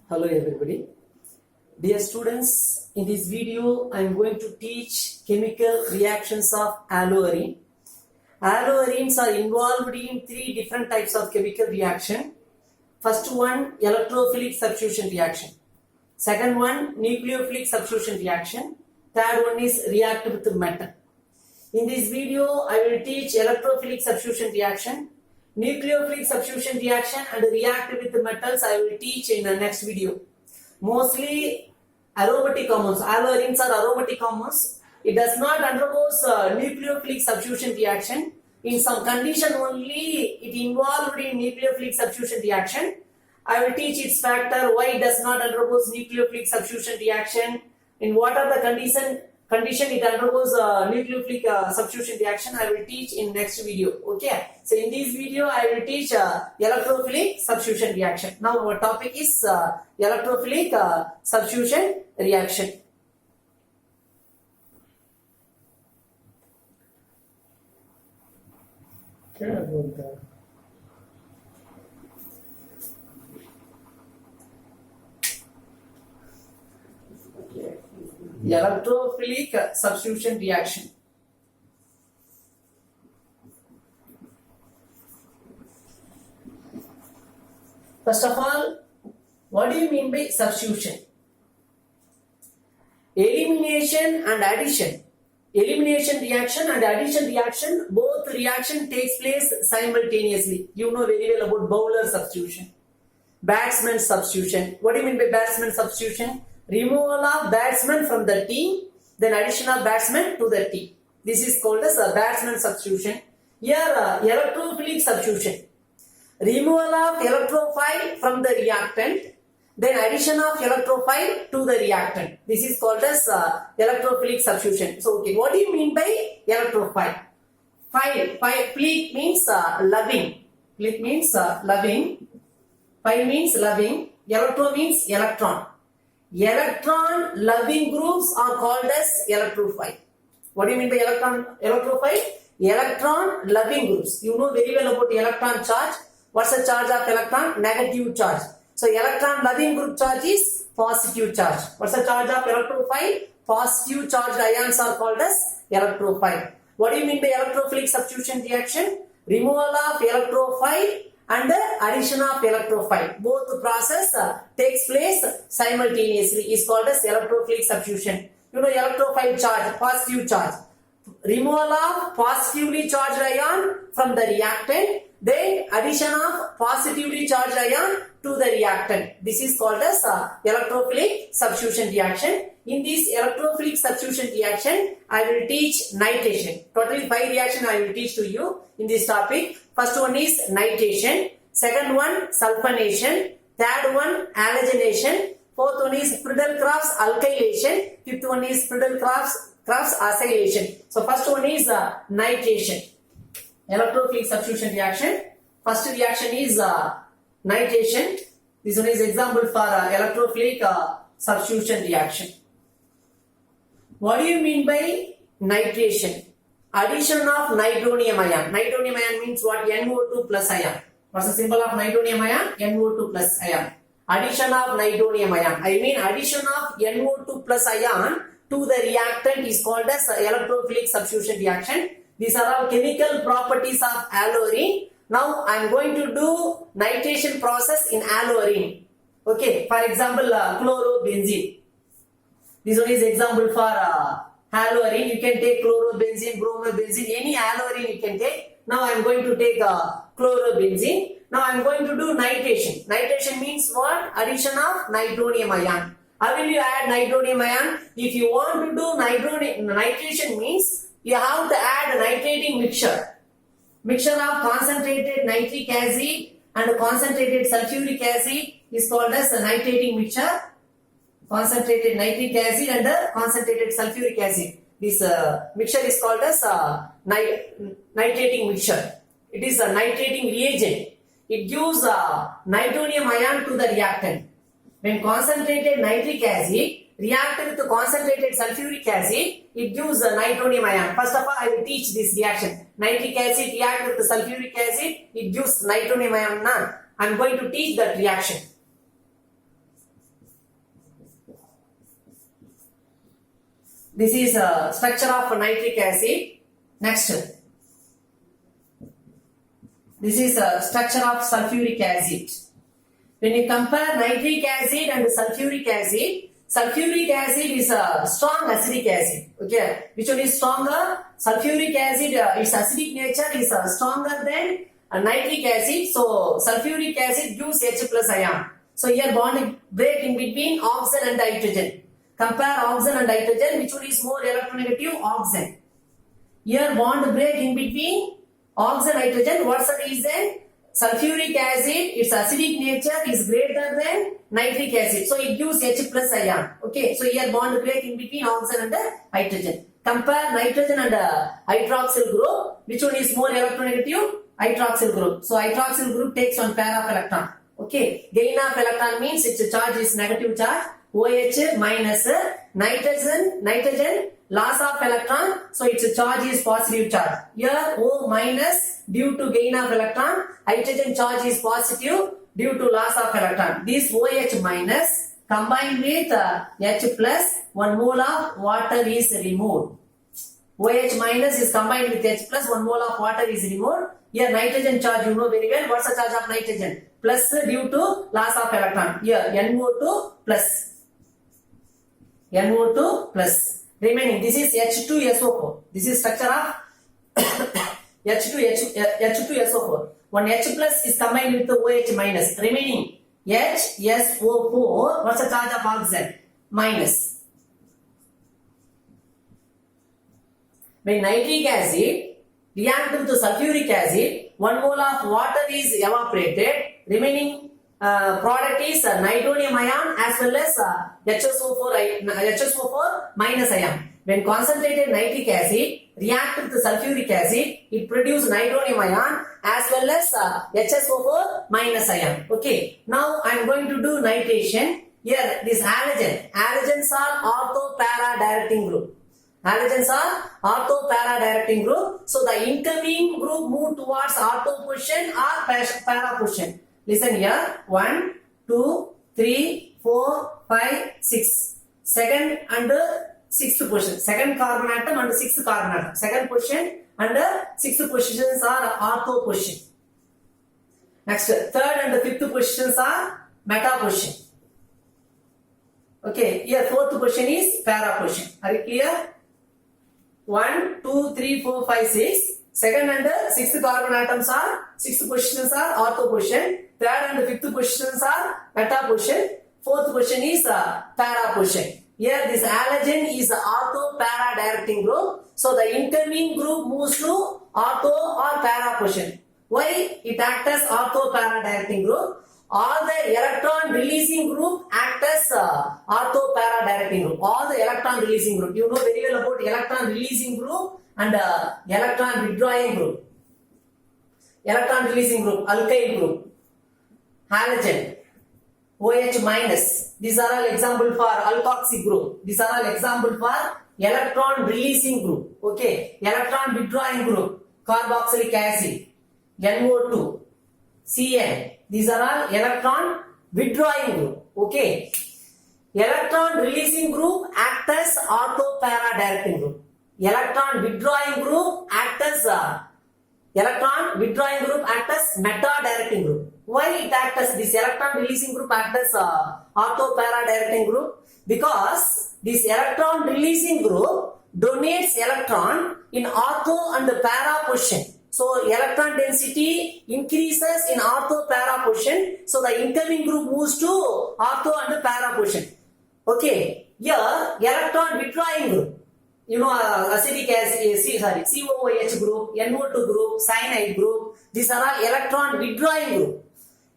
Hello everybody. Dear students, in this video I am going to teach chemical reactions of haloarine. Haloarenes are involved in three different types of chemical reaction. First one, electrophilic substitution reaction. Second one, nucleophilic substitution reaction. Third one is react with metal. In this video I will teach electrophilic substitution reaction, nucleophilic substitution reaction and react with the metals I will teach in the next video. Mostly aromatic compounds. Haloarenes are aromatic compounds. It does not undergo nucleophilic substitution reaction. In some condition only it involved in nucleophilic substitution reaction. I will teach its factor, why it does not undergo nucleophilic substitution reaction, in what are the condition it undergoes nucleophilic substitution reaction. I will teach in next video. Okay, so in this video I will teach electrophilic substitution reaction. Now our topic is electrophilic substitution reaction. Electrophilic substitution reaction. First of all, what do you mean by substitution? Elimination and addition. Elimination reaction and addition reaction, both reaction takes place simultaneously. You know very well about Bowler substitution, batsman substitution. What do you mean by batsman substitution? Removal of batsman from the team, then addition of batsman to the team. This is called as a batsman substitution. Here, electrophilic substitution. Removal of electrophile from the reactant, then addition of electrophile to the reactant. This is called as electrophilic substitution. So, okay, what do you mean by electrophile? Philic means loving. Philic means loving. Phile means loving. Electro means electron. Electron loving groups are called as electrophile. What do you mean by electrophile? Electron loving groups. You know very well about electron charge. What's the charge of electron? Negative charge. So electron loving group charge is positive charge. What's the charge of electrophile? Positive charged ions are called as electrophile. What do you mean by electrophilic substitution reaction? Removal of electrophile and the addition of electrophile. Both process takes place simultaneously is called as electrophilic substitution. You know electrophile charge, positive charge. Removal of positively charged ion from the reactant, then addition of positively charged ion to the reactant. This is called as electrophilic substitution reaction. In this electrophilic substitution reaction, I will teach nitration. Totally 5 reactions I will teach to you in this topic. First one is nitration. Second one, sulfonation. Third one, halogenation. Fourth one is Friedel-Crafts alkylation. Fifth one is Friedel-Crafts acylation. So first one is nitration. Electrophilic substitution reaction. First reaction is nitration. This one is example for electrophilic substitution reaction. What do you mean by nitration? Addition of nitronium ion. Nitronium ion means what? NO2 plus ion. What's the symbol of nitronium ion? NO2 plus ion. Addition of nitronium ion. I mean addition of NO2 plus ion to the reactant is called as electrophilic substitution reaction. These are all chemical properties of haloarine. Now I am going to do nitration process in haloarine. Okay, for example, chlorobenzene. This one is example for haloarine. You can take chlorobenzene, bromobenzene, any haloarine you can take. Now I am going to take chlorobenzene. Now I am going to do nitration. Nitration means what? Addition of nitronium ion. How will you add nitronium ion? If you want to do nitration means you have to add nitrating mixture. Mixture of concentrated nitric acid and concentrated sulfuric acid is called as a nitrating mixture. Concentrated nitric acid and concentrated sulfuric acid. This mixture is called as nitrating mixture. It is a nitrating reagent. It gives nitronium ion to the reactant. When concentrated nitric acid react with concentrated sulfuric acid, it gives a nitronium ion. First of all, I will teach this reaction. Nitric acid react with the sulfuric acid, it gives nitronium ion. I am going to teach that reaction. This is a structure of nitric acid. Next, this is a structure of sulfuric acid. When you compare nitric acid and sulfuric acid is a strong acidic acid. Okay, which one is stronger? Sulfuric acid, its acidic nature is stronger than nitric acid. So sulfuric acid gives H plus ion. So here bond break in between oxygen and hydrogen. Compare oxygen and hydrogen, which one is more electronegative? Oxygen. Here bond break in between oxygen and hydrogen. What's the reason? Sulfuric acid, its acidic nature is greater than nitric acid. So it gives H plus ion. Okay, so here bond break in between oxygen and hydrogen. Compare nitrogen and hydroxyl group. Which one is more electronegative? Hydroxyl group. So hydroxyl group takes one pair of electron. Okay, gain of electron means its charge is negative charge. OH minus nitrogen loss of electron, so its charge is positive charge. Here O minus due to gain of electron, hydrogen charge is positive due to loss of electron. This OH minus combined with H plus, 1 mole of water is removed. OH minus is combined with H plus, 1 mole of water is removed. Here nitrogen charge you know very well. What's the charge of nitrogen? Plus due to loss of electron. Here NO2 plus. NO2 plus. Remaining, this is H2SO4. This is structure of H2SO4. One H plus is combined with the OH minus. Remaining HSO4. What's the charge of oxygen? Minus. When nitric acid reacts with the sulfuric acid, 1 mole of water is evaporated. Remaining product is nitronium ion as well as HSO4 minus ion. When concentrated nitric acid reacts with the sulfuric acid, it produces nitronium ion as well as HSO4 minus ion. Okay, now I am going to do nitration. Here this halogen. Halogens are ortho-para directing group. Halogens are ortho-para directing group. So the incoming group move towards ortho position or para position. Listen here. 1, 2, 3, 4, 5, 6. Second and sixth position. Second carbon atom and sixth carbon atom. Second position and sixth positions are ortho position. Next, third and fifth positions are meta position. Okay, here fourth position is para position. Are you clear? 1, 2, 3, 4, 5, 6. Second and sixth carbon atoms are, sixth positions are ortho position. Third and fifth positions are meta position. Fourth position is para position. Here this halogen is ortho-para directing group. So the incoming group moves to ortho or para position. Why it acts as ortho-para directing group? All the electron releasing group act as ortho-para directing group. All the electron releasing group. You know very well about electron releasing group and electron withdrawing group. Electron releasing group, alkyl group, halogen, OH minus. These are all example for alkoxy group. These are all example for electron releasing group. Okay, electron withdrawing group, carboxylic acid, NO2, Cn. These are all electron withdrawing group. Okay, electron releasing group act as ortho-para directing group. Electron withdrawing group act as meta directing group. Why it acts as this electron releasing group act as ortho-para directing group? Because this electron releasing group donates electron in ortho and para position. So electron density increases in ortho-para position. So the incoming group moves to ortho and para position. Okay, here electron withdrawing group. You know acidic acid, COOH group, NO2 group, cyanide group. These are all electron withdrawing group.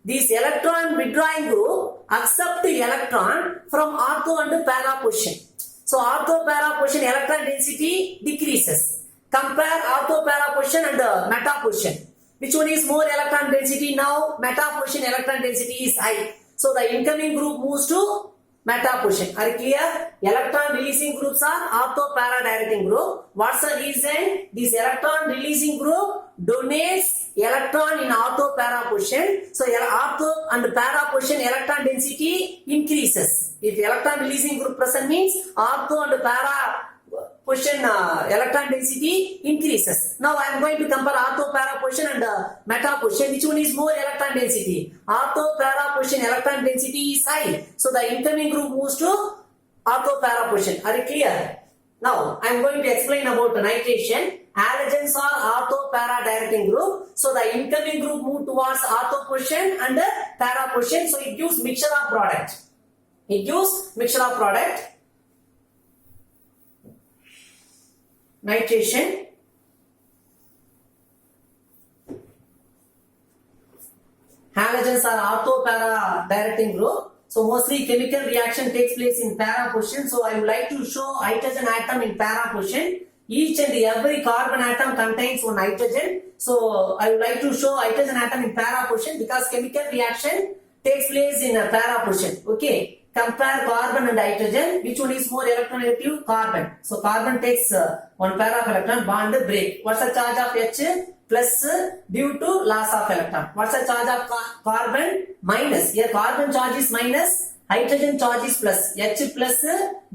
This electron withdrawing group accept the electron from ortho and para position. So ortho-para position electron density decreases. Compare ortho-para position and meta position. Which one is more electron density now? Meta position electron density is high. So the incoming group moves to meta position. Are you clear? Electron releasing groups are ortho-para directing group. What's the reason? This electron releasing group donates electron in ortho-para position. So ortho and para position electron density increases. If electron releasing group present means ortho and para position electron density increases. Now I am going to compare ortho para position and meta position. Which one is more electron density? Ortho para position electron density is high. So the incoming group moves to ortho para position. Are you clear? Now I am going to explain about nitration. Halogens are ortho para directing group. So the incoming group move towards ortho position and para position. So it gives mixture of product. It gives mixture of product. Nitration. Halogens are ortho para directing group. So mostly chemical reaction takes place in para position. So I would like to show hydrogen atom in para position. Each and every carbon atom contains one hydrogen. So I would like to show hydrogen atom in para position because chemical reaction takes place in a para position. Okay. Compare carbon and hydrogen. Which one is more electronegative? Carbon. So carbon takes one pair of electron, bond break. What's the charge of H? Plus due to loss of electron. What's the charge of carbon? Minus. Here carbon charge is minus, hydrogen charge is plus. H plus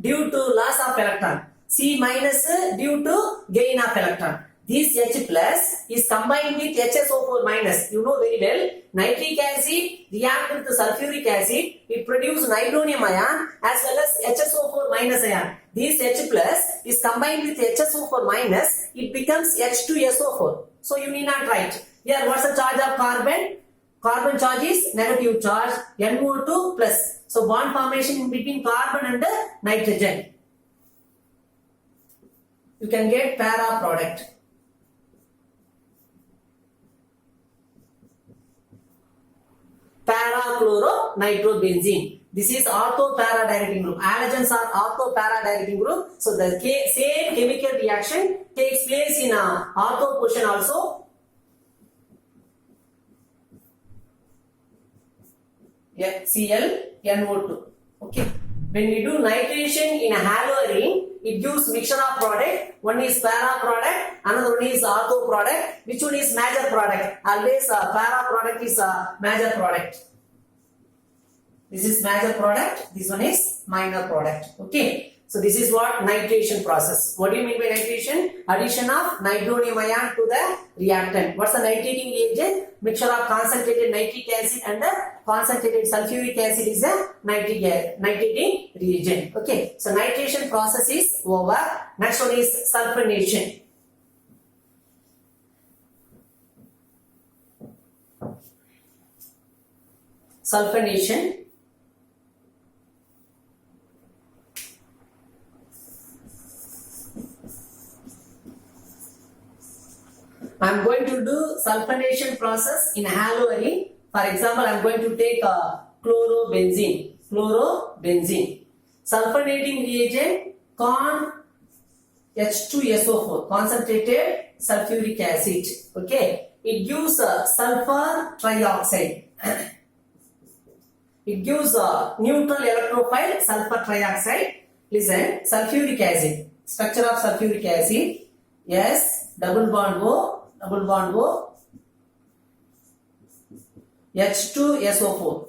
due to loss of electron. C minus due to gain of electron. This H plus is combined with HSO4 minus. You know very well. Nitric acid react with sulfuric acid. It produces nitronium ion as well as HSO4 minus ion. This H plus is combined with HSO4 minus. It becomes H2SO4. So you need not write. Here what's the charge of carbon? Carbon charge is negative charge. NO2 plus. So bond formation in between carbon and nitrogen. You can get para product. Para-chloro-nitrobenzene. This is ortho-para directing group. Halogens are ortho-para directing group. So the same chemical reaction takes place in a ortho position also. Cl, NO2. Okay. When we do nitration in a haloarine, it gives mixture of product. One is para product, another one is ortho product. Which one is major product? Always para product is major product. This is major product. This one is minor product. Okay. So this is what nitration process. What do you mean by nitration? Addition of nitronium ion to the reactant. What's the nitrating reagent? Mixture of concentrated nitric acid and concentrated sulfuric acid is a nitrating reagent. Okay. So nitration process is over. Next one is sulfonation. Sulfonation. I am going to do sulfonation process in haloarine. For example, I am going to take chlorobenzene. Sulfonating reagent con H2SO4, concentrated sulfuric acid. Okay, it gives sulfur trioxide. It gives neutral electrophile sulfur trioxide. Listen, sulfuric acid. Structure of sulfuric acid. Yes, double bond O. H2SO4.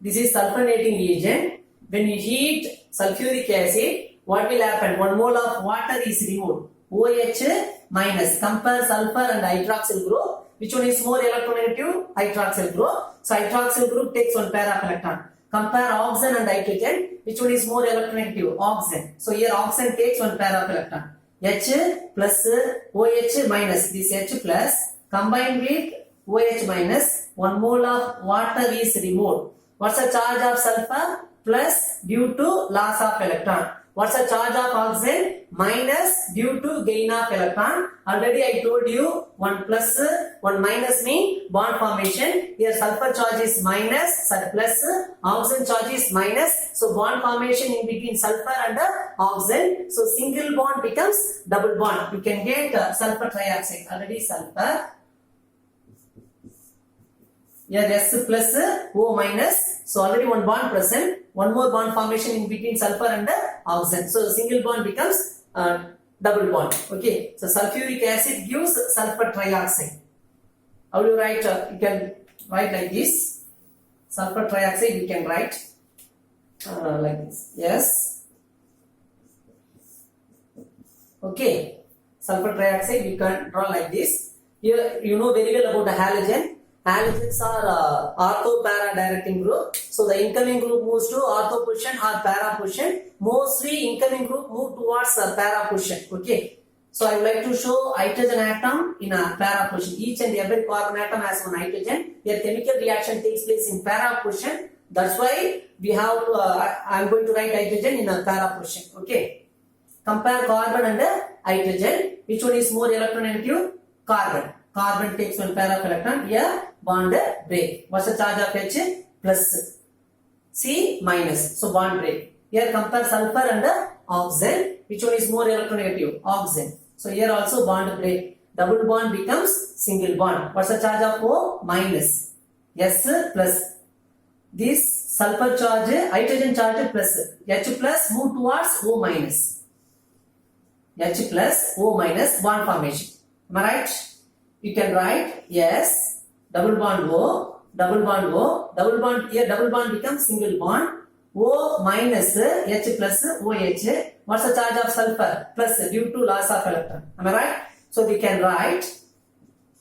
This is sulfonating reagent. When you heat sulfuric acid, what will happen? 1 mole of water is removed. OH minus. Compare sulfur and hydroxyl group. Which one is more electronegative? Hydroxyl group. So hydroxyl group takes one pair of electron. Compare oxygen and nitrogen. Which one is more electronegative? Oxygen. So here oxygen takes one pair of electron. H plus OH minus. This H plus combined with OH minus 1 mole of water is removed. What's the charge of sulfur? Plus due to loss of electron. What's the charge of oxygen? Minus due to gain of electron. Already I told you 1 plus 1 minus mean bond formation. Here sulfur charge is minus, plus oxygen charge is minus. So bond formation in between sulfur and oxygen. So single bond becomes double bond. You can get sulfur trioxide. Already sulfur. Here S plus O minus. So already one bond present. One more bond formation in between sulfur and oxygen. So single bond becomes double bond. Okay. So sulfuric acid gives sulfur trioxide. How do you write? You can write like this. Sulfur trioxide you can write like this. Yes. Okay, sulfur trioxide we can draw like this. Here you know very well about the halogen. Halogens are ortho para directing group. So the incoming group moves to ortho position or para position. Mostly incoming group move towards para position. Okay. So I would like to show hydrogen atom in a para position. Each and every carbon atom has one hydrogen. Their chemical reaction takes place in para position. That's why we have. I am going to write hydrogen in a para position. Okay. Compare carbon and hydrogen. Which one is more electronegative? Carbon. Carbon takes one pair of electron. Here bond break. What's the charge of H? Plus. C minus. So bond break. Here compare sulfur and oxygen. Which one is more electronegative? Oxygen. So here also bond break. Double bond becomes single bond. What's the charge of O? Minus. S plus. This sulfur charge, hydrogen charge plus. H plus move towards O minus. H plus O minus bond formation. Am I right? You can write yes, double bond O, double bond O, double bond. Here double bond becomes single bond. O minus H plus OH. What's the charge of sulfur? Plus due to loss of electron. Am I right? So we can write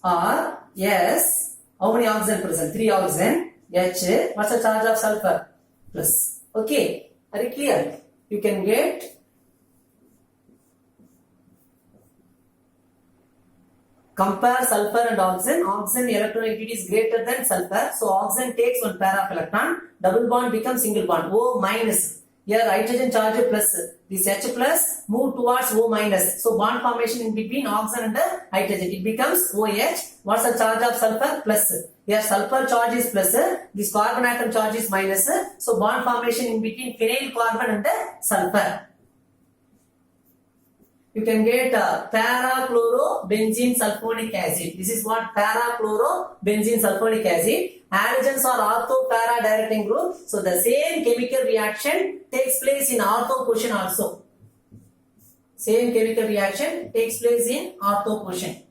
R yes. How many oxygen present? 3 oxygen. H. What's the charge of sulfur? Plus. Okay. Are you clear? You can get compare sulfur and oxygen. Oxygen electronegativity is greater than sulfur. So oxygen takes one pair of electron. Double bond becomes single bond. O minus. Here hydrogen charge plus. This H plus move towards O minus. So bond formation in between oxygen and hydrogen. It becomes OH. What's the charge of sulfur? Plus. Here sulfur charge is plus. This carbon atom charge is minus. So bond formation in between phenyl carbon and sulfur. You can get para-chloro-benzene sulfonic acid. This is what para-chloro-benzene sulfonic acid. Halogens are ortho-para directing group. So the same chemical reaction takes place in ortho position also. Same chemical reaction takes place in ortho position.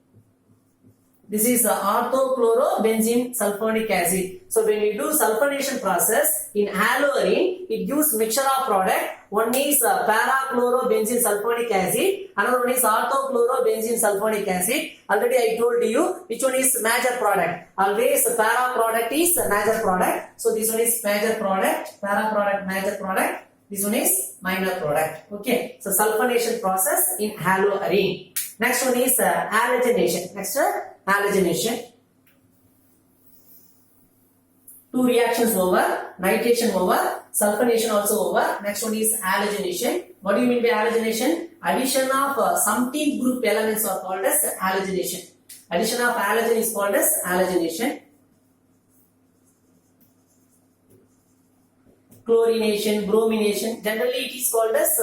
This is ortho-chloro-benzene sulfonic acid. So when we do sulfonation process in haloarine, it gives mixture of product. One is para-chloro-benzene sulfonic acid. Another one is ortho-chloro-benzene sulfonic acid. Already I told you which one is major product. Always para product is major product. So this one is major product. Para product, major product. This one is minor product. Okay. So sulfonation process in haloarine. Next one is halogenation. Next halogenation. Two reactions over, nitration over, sulfonation also over. Next one is halogenation. What do you mean by halogenation? Addition of something group elements are called as halogenation. Addition of halogen is called as halogenation. Chlorination, bromination. Generally it is called as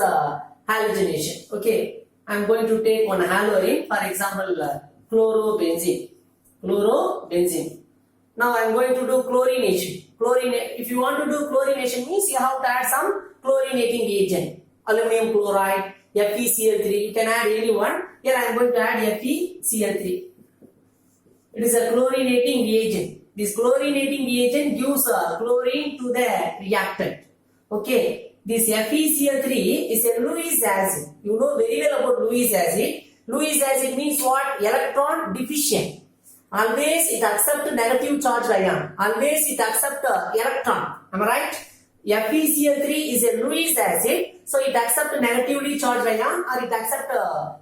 halogenation. Okay. I am going to take one haloarine, for example, chlorobenzene. Chlorobenzene. Now I am going to do chlorination. If you want to do chlorination means you have to add some chlorinating agent. Aluminum chloride, FeCl3. You can add any one. Here I am going to add FeCl3. It is a chlorinating reagent. This chlorinating reagent gives chlorine to the reactant. Okay. This FeCl3 is a Lewis acid. You know very well about Lewis acid. Lewis acid means what? Electron deficient. Always it accepts negative charged ion. Always it accepts electron. Am I right? FeCl3 is a Lewis acid. So it accepts negatively charged ion or it accepts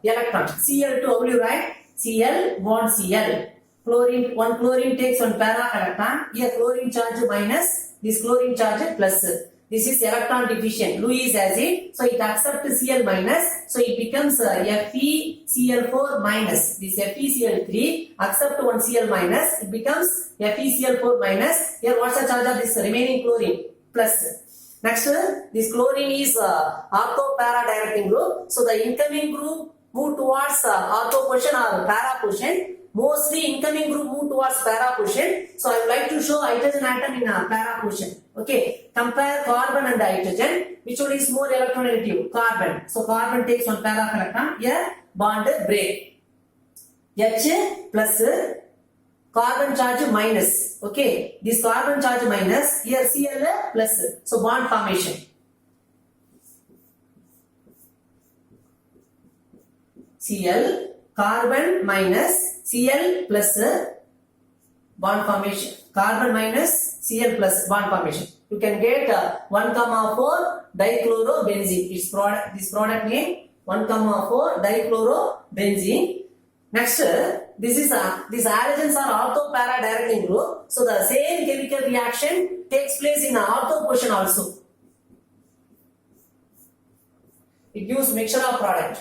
electron. Cl2, how will you write? Cl bond Cl. Chlorine, one chlorine takes one para electron. Here chlorine charge minus. This chlorine charge plus. This is electron deficient Lewis acid. So it accepts Cl minus. So it becomes FeCl4 minus. This FeCl3 accept one Cl minus. It becomes FeCl4 minus. Here what's the charge of this remaining chlorine? Plus. Next, this chlorine is ortho-para directing group. So the incoming group move towards ortho position or para position. Mostly incoming group move towards para position. So I would like to show hydrogen atom in a para position. Okay. Compare carbon and hydrogen. Which one is more electronegative? Carbon. So carbon takes one pair of electron. Here bond break. H plus carbon charge minus. Okay. This carbon charge minus. Here Cl plus. So bond formation. Cl, carbon minus Cl plus bond formation. Carbon minus Cl plus bond formation. You can get 1,4 dichlorobenzene. Its product, this product name 1,4 dichlorobenzene. Next, these halogens are ortho-para directing group. So the same chemical reaction takes place in the ortho position also. It gives mixture of product.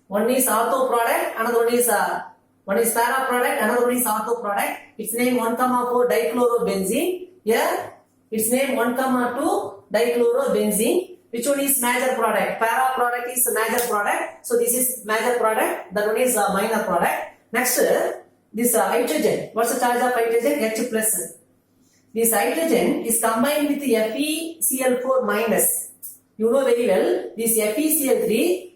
One is ortho product, another one is para product, another one is ortho product. Its name 1,4 dichlorobenzene. Here, its name 1,2 dichlorobenzene. Which one is major product? Para product is major product. So this is major product. That one is minor product. Next, this hydrogen. What's the charge of hydrogen? H plus. This hydrogen is combined with FeCl4 minus. You know very well. This FeCl3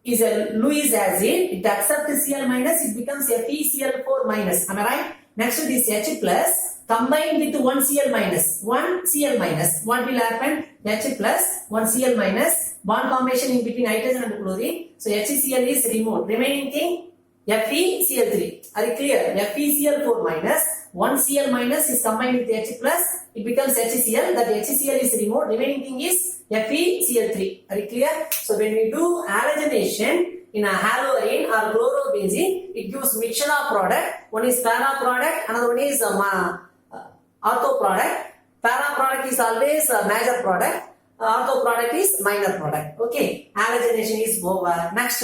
is a Lewis acid. It accepts Cl minus. It becomes FeCl4 minus. Am I right? Next, this H plus combined with 1 Cl minus. 1 Cl minus. What will happen? H plus 1 Cl minus. Bond formation in between hydrogen and chlorine. So HCl is removed. Remaining thing FeCl3. Are you clear? FeCl4 minus 1 Cl minus is combined with H plus. It becomes HCl. That HCl is removed. Remaining thing is FeCl3. Are you clear? So when we do halogenation in a haloarine or chlorobenzene, it gives mixture of product. One is para product, another one is ortho product. Para product is always a major product. Ortho product is minor product. Okay, halogenation is over. Next,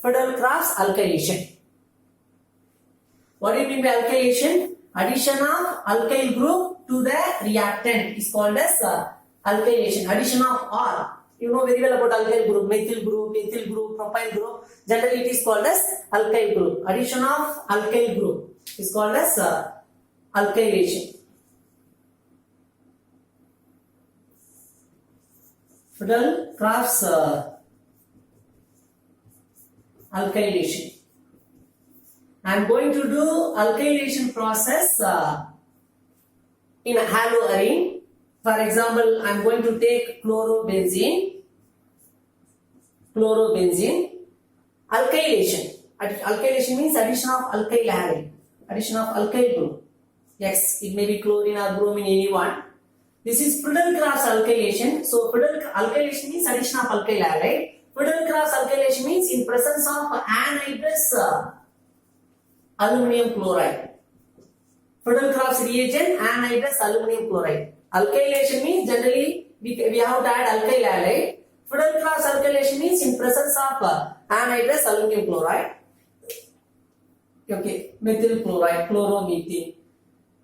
Friedel-Crafts alkylation. What do you mean by alkylation? Addition of alkyl group to the reactant is called as alkylation. Addition of R. You know very well about alkyl group, methyl group, ethyl group, propyl group. Generally it is called as alkyl group. Addition of alkyl group is called as alkylation. Friedel-Crafts alkylation. I am going to do alkylation process in a haloarine. For example, I am going to take chlorobenzene. Alkylation. Alkylation means addition of alkyl halide. Addition of alkyl group. Yes, it may be chlorine or bromine, anyone. This is Friedel-Crafts alkylation. So alkylation means addition of alkyl halide. Friedel-Crafts alkylation means in presence of anhydrous aluminum chloride. Friedel-Crafts reagent, anhydrous aluminum chloride. Alkylation means generally we have to add alkyl halide. Friedel-Crafts alkylation means in presence of anhydrous aluminum chloride. Okay, methyl chloride, chloromethane.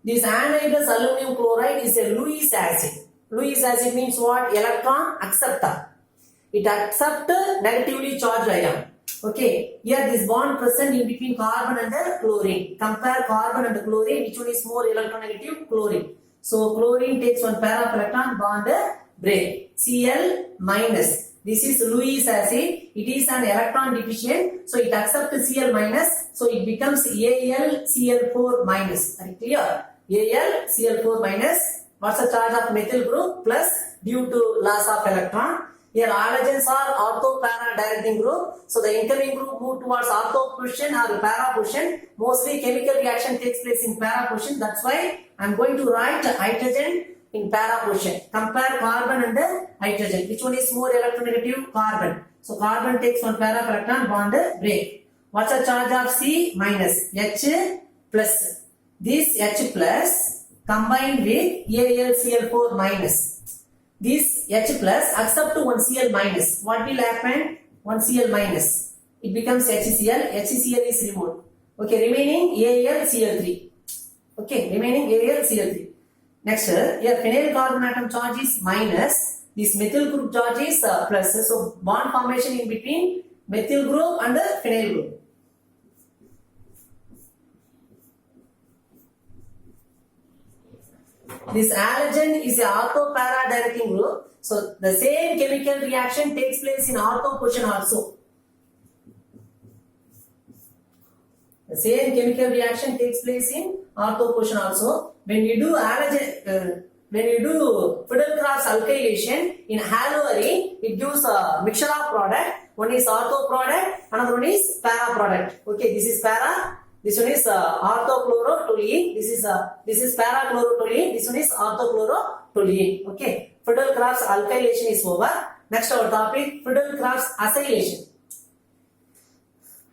This anhydrous aluminum chloride is a Lewis acid. Lewis acid means what? Electron acceptor. It accepts negatively charged ion. Okay, here this bond present in between carbon and chlorine. Compare carbon and chlorine. Which one is more electronegative? Chlorine. So chlorine takes one pair of electron, bond break. Cl minus. This is Lewis acid. It is an electron deficient. So it accepts Cl minus. So it becomes AlCl4 minus. Are you clear? AlCl4 minus. What's the charge of methyl group? Plus due to loss of electron. Here halogens are ortho-para directing group. So the incoming group move towards ortho position or para position. Mostly chemical reaction takes place in para position. That's why I am going to write hydrogen in para position. Compare carbon and hydrogen. Which one is more electronegative? Carbon. So carbon takes one pair of electron, bond break. What's the charge of C? Minus. H plus. This H plus combined with AlCl4 minus. This H plus accept to 1 Cl minus. What will happen? 1 Cl minus. It becomes HCl. HCl is removed. Okay, remaining AlCl3. Okay, remaining AlCl3. Next, here phenyl carbon atom charge is minus. This methyl group charge is plus. So bond formation in between methyl group and the phenyl group. This halogen is a ortho-para directing group. So the same chemical reaction takes place in ortho position also. The same chemical reaction takes place in ortho position also. When you do Friedel-Crafts alkylation in haloarine, it gives a mixture of product. One is ortho product, another one is para product. Okay, this is para. This one is orthochlorotoluene. This is para-chlorotoluene. This one is orthochlorotoluene. Okay. Friedel-Crafts alkylation is over. Next our topic, Friedel-Crafts acylation.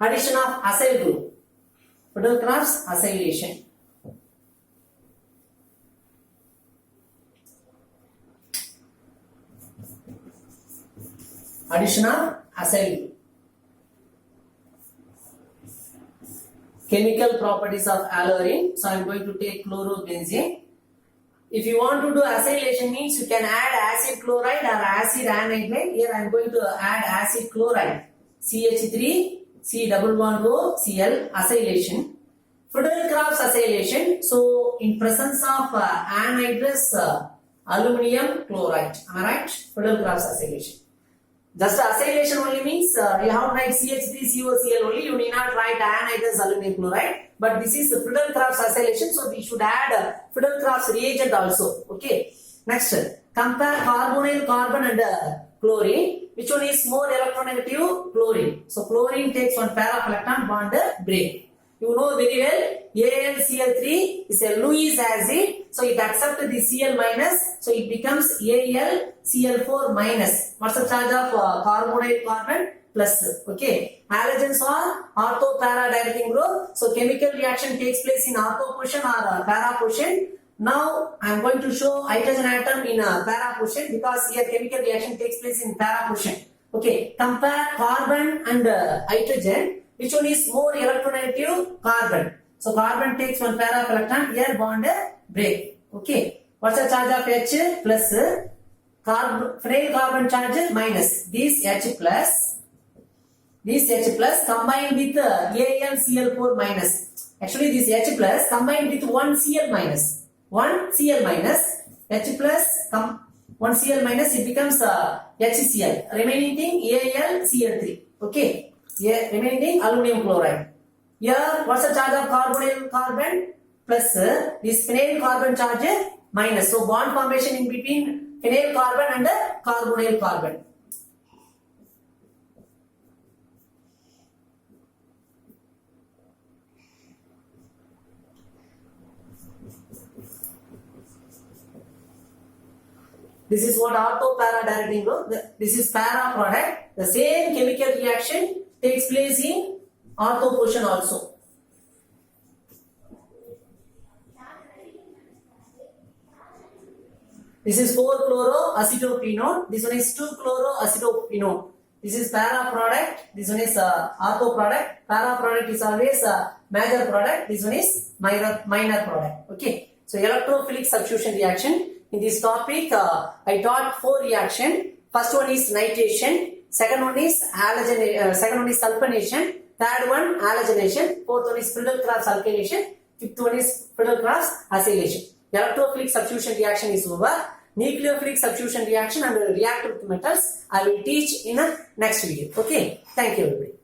Addition of acyl group. Friedel-Crafts acylation. Addition of acyl group. Chemical properties of alurin. So I am going to take chlorobenzene. If you want to do acylation means you can add acid chloride or acid anhydride. Here I am going to add acid chloride. CH3, C double bond O, Cl, acylation. Friedel-Crafts acylation. So in presence of anhydrous aluminum chloride. Am I right? Friedel-Crafts acylation. Just acylation only means you have to write CH3COCl only. You need not write anhydrous aluminum chloride. But this is the Friedel-Crafts acylation, so we should add Friedel-Crafts reagent also. Okay. Next, compare carbonyl carbon and chlorine. Which one is more electronegative? Chlorine. So chlorine takes one pair of electron bond break. You know very well, AlCl3 is a Lewis acid, so it accepts the Cl minus, so it becomes AlCl4 minus. What's the charge of carbonyl carbon? Plus. Okay. Halogens are ortho-para directing group, so chemical reaction takes place in ortho position or para position. Now I am going to show hydrogen atom in para position because here chemical reaction takes place in para position. Okay. Compare carbon and hydrogen. Which one is more electronegative? Carbon. So carbon takes one pair of electron, here bond break. Okay. What's the charge of H? Plus. Phenyl carbon charge minus. This H plus combined with AlCl4 minus. Actually this H plus combined with one Cl minus. One Cl minus. H plus 1 Cl minus, it becomes HCl. Remaining thing AlCl3. Okay. Here remaining thing aluminum chloride. Here what's the charge of carbonyl carbon? Plus this phenyl carbon charge minus. So bond formation in between phenyl carbon and carbonyl carbon. This is what ortho-para directing group. This is para product. The same chemical reaction takes place in ortho position also. This is 4-chloroacetophenone. This one is 2-chloroacetophenone. This is para product. This one is ortho product. Para product is always major product. This one is minor product. Okay. So electrophilic substitution reaction. In this topic, I taught 4 reaction. First one is nitration. Second one is sulfonation. Third one halogenation. Fourth one is Friedel-Crafts alkylation. Fifth one is Friedel-Crafts acylation. Electrophilic substitution reaction is over. Nucleophilic substitution reaction and reactive metals I will teach in a next video. Okay. Thank you everybody.